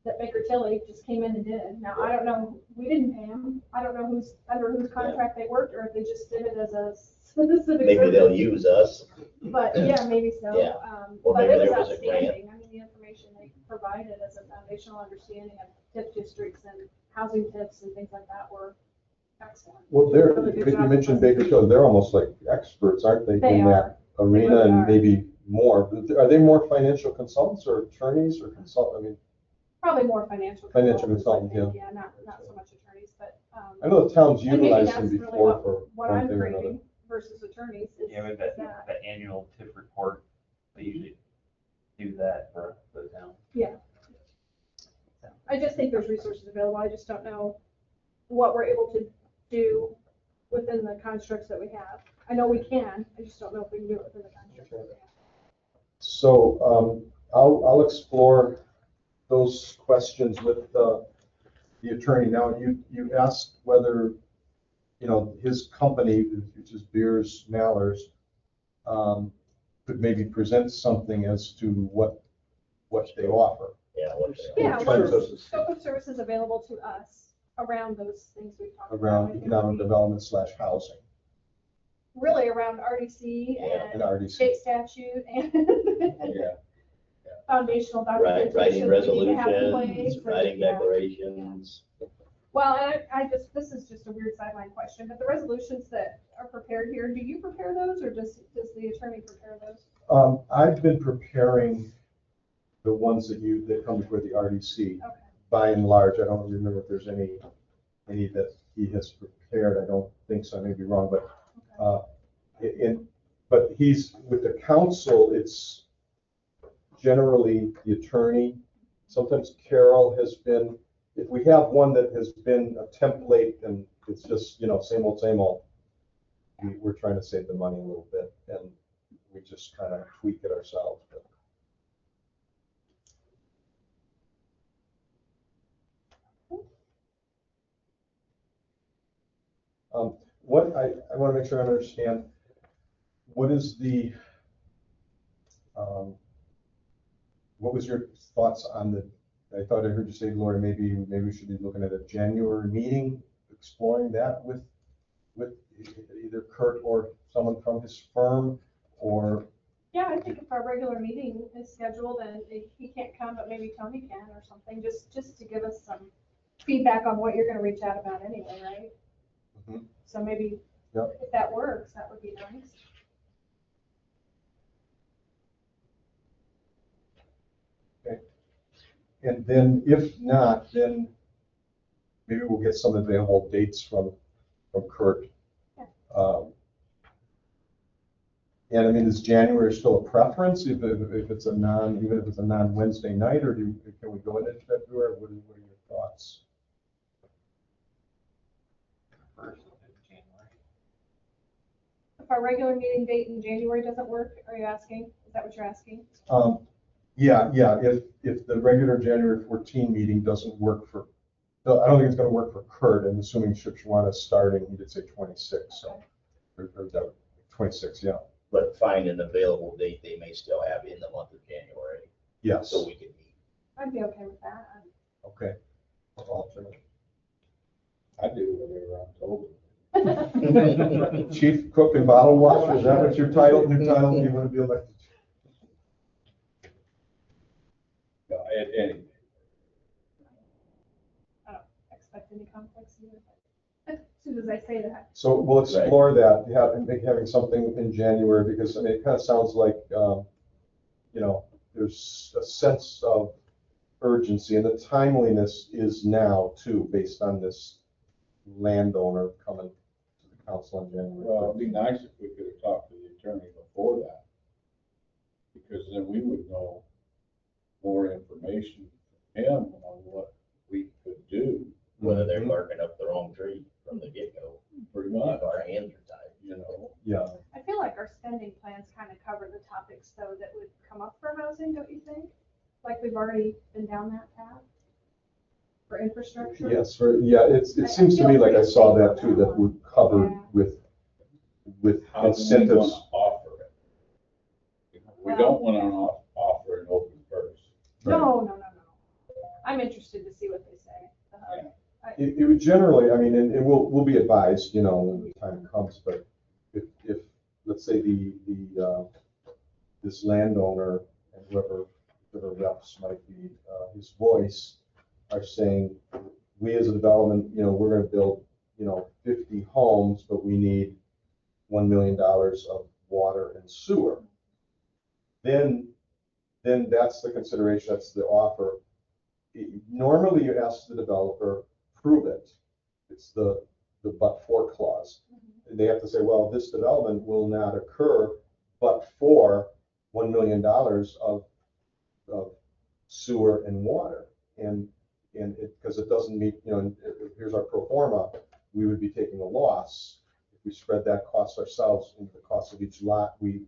that Baker Tilly just came in and did. Now, I don't know, we didn't pay them. I don't know under whose contract they worked, or if they just did it as a specific Maybe they'll service. use us. But yeah, maybe so. Yeah. Or But maybe it was there was a grant. outstanding. I mean, the information they provided as a foundational understanding of TIF districts and housing TIFs and things like that were excellent. Well, Really good you job. mentioned Baker Tilly, they're almost like experts, aren't they? They In that are. arena really and are. maybe more. Are they more financial consultants or attorneys or consult? I mean, Probably more financial. Financial consultants, I consultant, think. Yeah, not so much attorneys, but. I know the towns And maybe utilized that's them really before for what one I'm thing or another. craving versus attorneys is Yeah, with that. that annual TIF report, they usually do that for the town. Yeah. I just think there's resources available. I just don't know what we're able to do within the constructs that we have. I know we can, I just don't know if we can do it within the constructs that we have. So I'll explore those questions with the attorney. Now, you asked whether, his company, which is Beers Mallers, could maybe present something as to what they offer. Yeah, what Yeah, In what terms is of- scope of services available to us around those things we've talked about? I Around think economic we- development / housing Really around RDC Yeah, and and RDC. state statute and Yeah. foundational Writing documentation we need to have in resolutions, place. and- writing yeah. declarations. Well, and this is just a weird sideline question, but the resolutions that are prepared here, do you prepare those or does the attorney prepare those? I've been preparing the ones that come before the RDC. Okay. By and large, I don't remember if there's any that he has prepared. I don't think so. I may be wrong, but but he's with the council. It's generally the attorney. Sometimes Carol has been. If we have one that has been a template and it's just same old, we're trying to save the money a little bit and we just kind of tweak it ourselves. But. What I want to make sure I understand, what is what was your thoughts on I thought I heard you say, Lori, maybe we should be looking at a January meeting, exploring that with either Kurt or someone from his firm, or. Yeah, I think if our regular meeting is scheduled and if he can't come, but maybe Tony can or something, just to give us some feedback on what you're gonna reach out about anyway, right? Mhm. So maybe Yep. if that works, that would be nice. Okay. And then if not, then maybe we'll get some available dates from Kurt. Yeah. And I mean, is January still a preference if it's even if it's a non-Wednesday night, or can we go into February? What are your thoughts? First of January. If our regular meeting date in January doesn't work, are you asking? Is that what you're asking? Yeah. If the regular January 14 meeting doesn't work I don't think it's going to work for Kurt. I'm assuming Shipshawana is starting. He did say 26, so or that 26, yeah. But find an available date they may still have in the month of January, Yes. so we can meet. I'd be okay with that. Okay. Alternate. I do whatever I'm told. Chief cook and bottle washer. Is that what your title? New title? You want to be elected? No, any, I don't expect any conflicts either. As soon as I say that. So we'll explore that, having something in January, because I mean, it kind of sounds like, there's a sense of urgency, and the timeliness is now too, based on this landowner coming to the council in January. well, it'd be nice if we could have talked to the attorney before that. Because then we would know more information from him on what we could do, Whether they're barking up the wrong tree from the get-go, pretty if much, our hands are tied. Yeah. I feel like our spending plans kind of cover the topics though that would come up for housing, don't you think? like we've already been down that path for infrastructure? Yes, it seems to me like I saw that too, that we're covered Yeah. with How do we incentives. want to offer it? We don't want to offer an open purse. No. I'm interested to see what they say. It would generally, I mean, and we'll be advised, when the time comes, but if, let's say this landowner and whoever reps might be, his voice are saying, we as a development, we're gonna build, 50 homes, but we need $1 million of water and sewer. Then that's the consideration, that's the offer. Normally you ask the developer, prove it. It's the but-for clause. They have to say, well, this development will not occur but for $1 million of sewer and water. And because it doesn't meet, here's our pro forma, we would be taking a loss. If we spread that cost ourselves into the cost of each lot, the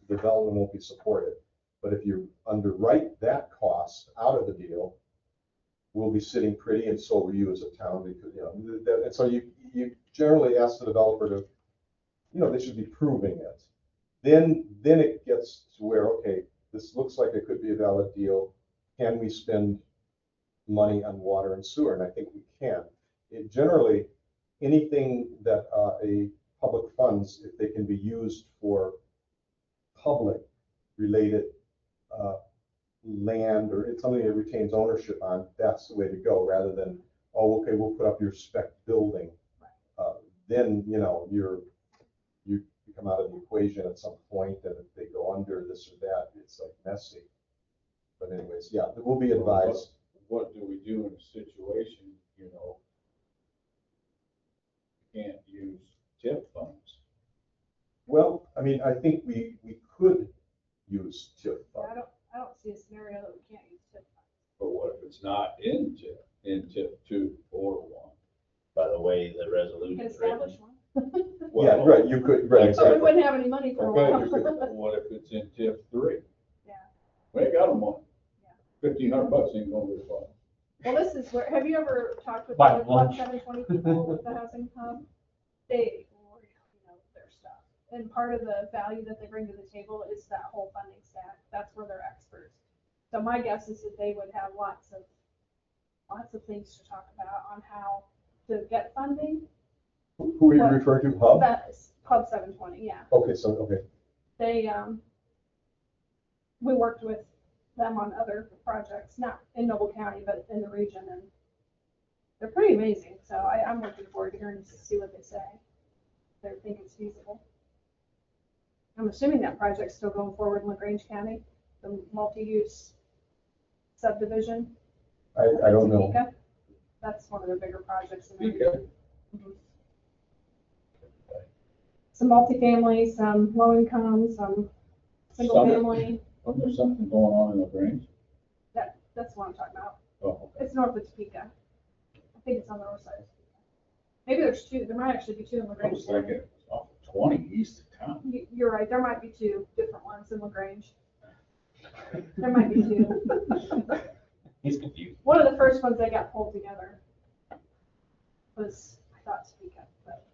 development won't be supported. But if you underwrite that cost out of the deal, we'll be sitting pretty, and so will you as a town, because, and so you generally ask the developer to, they should be proving it. Then it gets to where, okay, this looks like it could be a valid deal. Can we spend money on water and sewer? And I think we can. Generally, anything that a public funds, if they can be used for public related land, or it's something that retains ownership on, that's the way to go, rather than, oh, okay, we'll put up your spec building. Then, you come out of the equation at some point, and if they go under this or that, it's like messy. But anyways, yeah, we'll be advised. What do we do in a situation, you can't use TIP funds? Well, I mean, I think we could use TIF funds. I don't see a scenario that we can't use TIF funds. But what if it's not in TIP 2 or 1? By the way, the We resolution can is written. establish one. Yeah, right, you could, right, So we exactly. wouldn't have any money for a Okay, while. what if it's in TIP 3? Yeah. We ain't got a money. Yeah. $1,500 ain't gonna be fun. Well, this is where, have you ever talked with the Buy Club lunch. 720 people with the housing hub? They know their stuff. And part of the value that they bring to the table is that whole funding stack. That's where they're experts. So my guess is that they would have lots of things to talk about on how to get funding. Who are you referring to, Hub? That's Club 720, yeah. Okay, so, okay. They, we worked with them on other projects, not in Noble County, but in the region, and they're pretty amazing. So I'm looking forward to hearing to see what they say. They think it's feasible. I'm assuming that project's still going forward in LaGrange County, the multi-use subdivision. I don't know. Topeka. That's one of the bigger projects in the Topeka. region. Mhm. Some multifamily, some low income, some single Some- family. Wasn't there something going on in LaGrange? That's what I'm talking about. Oh, okay. It's north of Topeka. I think it's on the north side of Topeka. Maybe there's two. There might actually be two in I LaGrange. was thinking it's off of 20 east of town. You're right. There might be two different ones in LaGrange. There might be two. He's confused. One of the first ones that got pulled together was, I thought, Topeka. But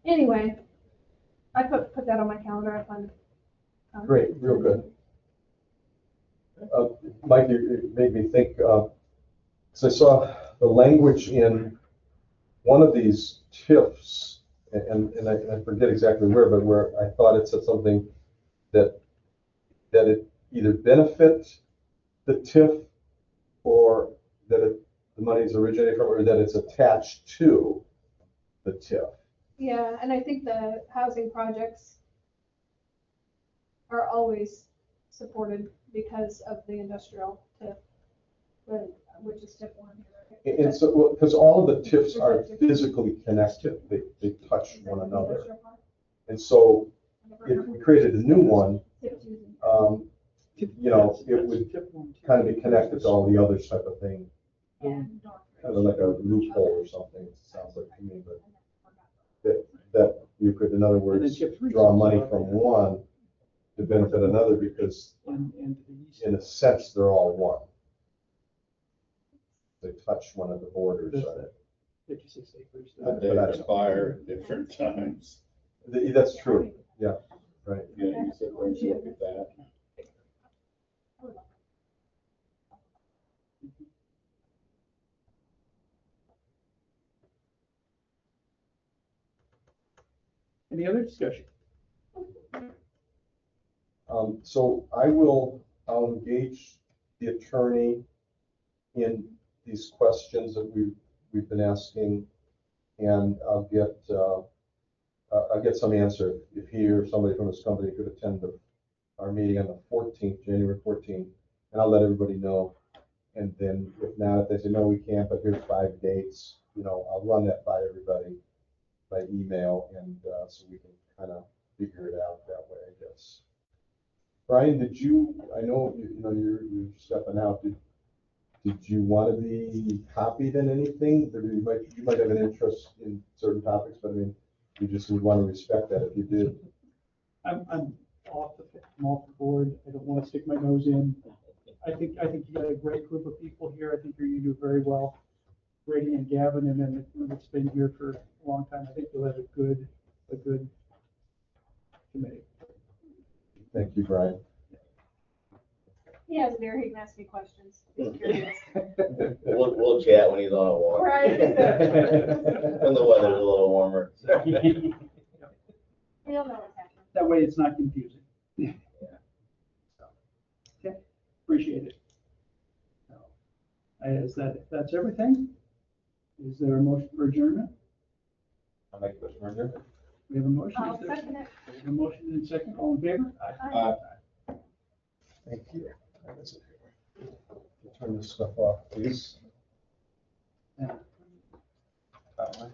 anyway, I put that on my calendar. I plan to come. Great, real good. Mike, it made me think, because I saw the language in one of these TIFs, and I forget exactly where, but where I thought it said something that it either benefits the TIF, or that the money is originated from, or that it's attached to the TIF. Yeah, and I think the housing projects are always supported because of the industrial TIF, which is TIF 1. And so, because all of the TIFs are physically connected, they touch one another. And so if we created a new one, it would kind of be connected to all the other type of thing, kind of like a loophole or something, it sounds like to me, but that you could, in other words, draw money from one to benefit another because and to the east. in a sense, they're all one. They touch one of the borders on it. 56 acres. But they expire at different times. That's true, yeah, right. Yeah, you said, let's look at that. Any other discussion? So I'll engage the attorney in these questions that we've been asking, and I'll get some answer if he or somebody from his company could attend our meeting on the 14th, January 14th, and I'll let everybody know. And then if not, if they say, no, we can't, but here's 5 dates, I'll run that by everybody by email, and so we can kind of figure it out that way, I guess. Brian, I know you're stepping out. Did you want to be copied in anything? Or you might have an interest in certain topics, but I mean, you just would want to respect that if you did. I'm off the board. I don't want to stick my nose in. I think you got a great group of people here. I think you do very well. Brady and Gavin, and then it's been here for a long time. I think you'll have a good committee. Thank you, Brian. He has there, he can ask me questions. He's curious. We'll chat when he's on a walk. Right. When the weather's a little warmer. He'll know what's happening. That way it's not confusing. Okay, appreciate it. That's everything? Is there a motion for adjournment? I'll make a motion for adjournment. We have a motion. I'll second it. We have a motion and second. All in favor? Aye. Thank you. Turn this stuff off, please. Yeah. That one.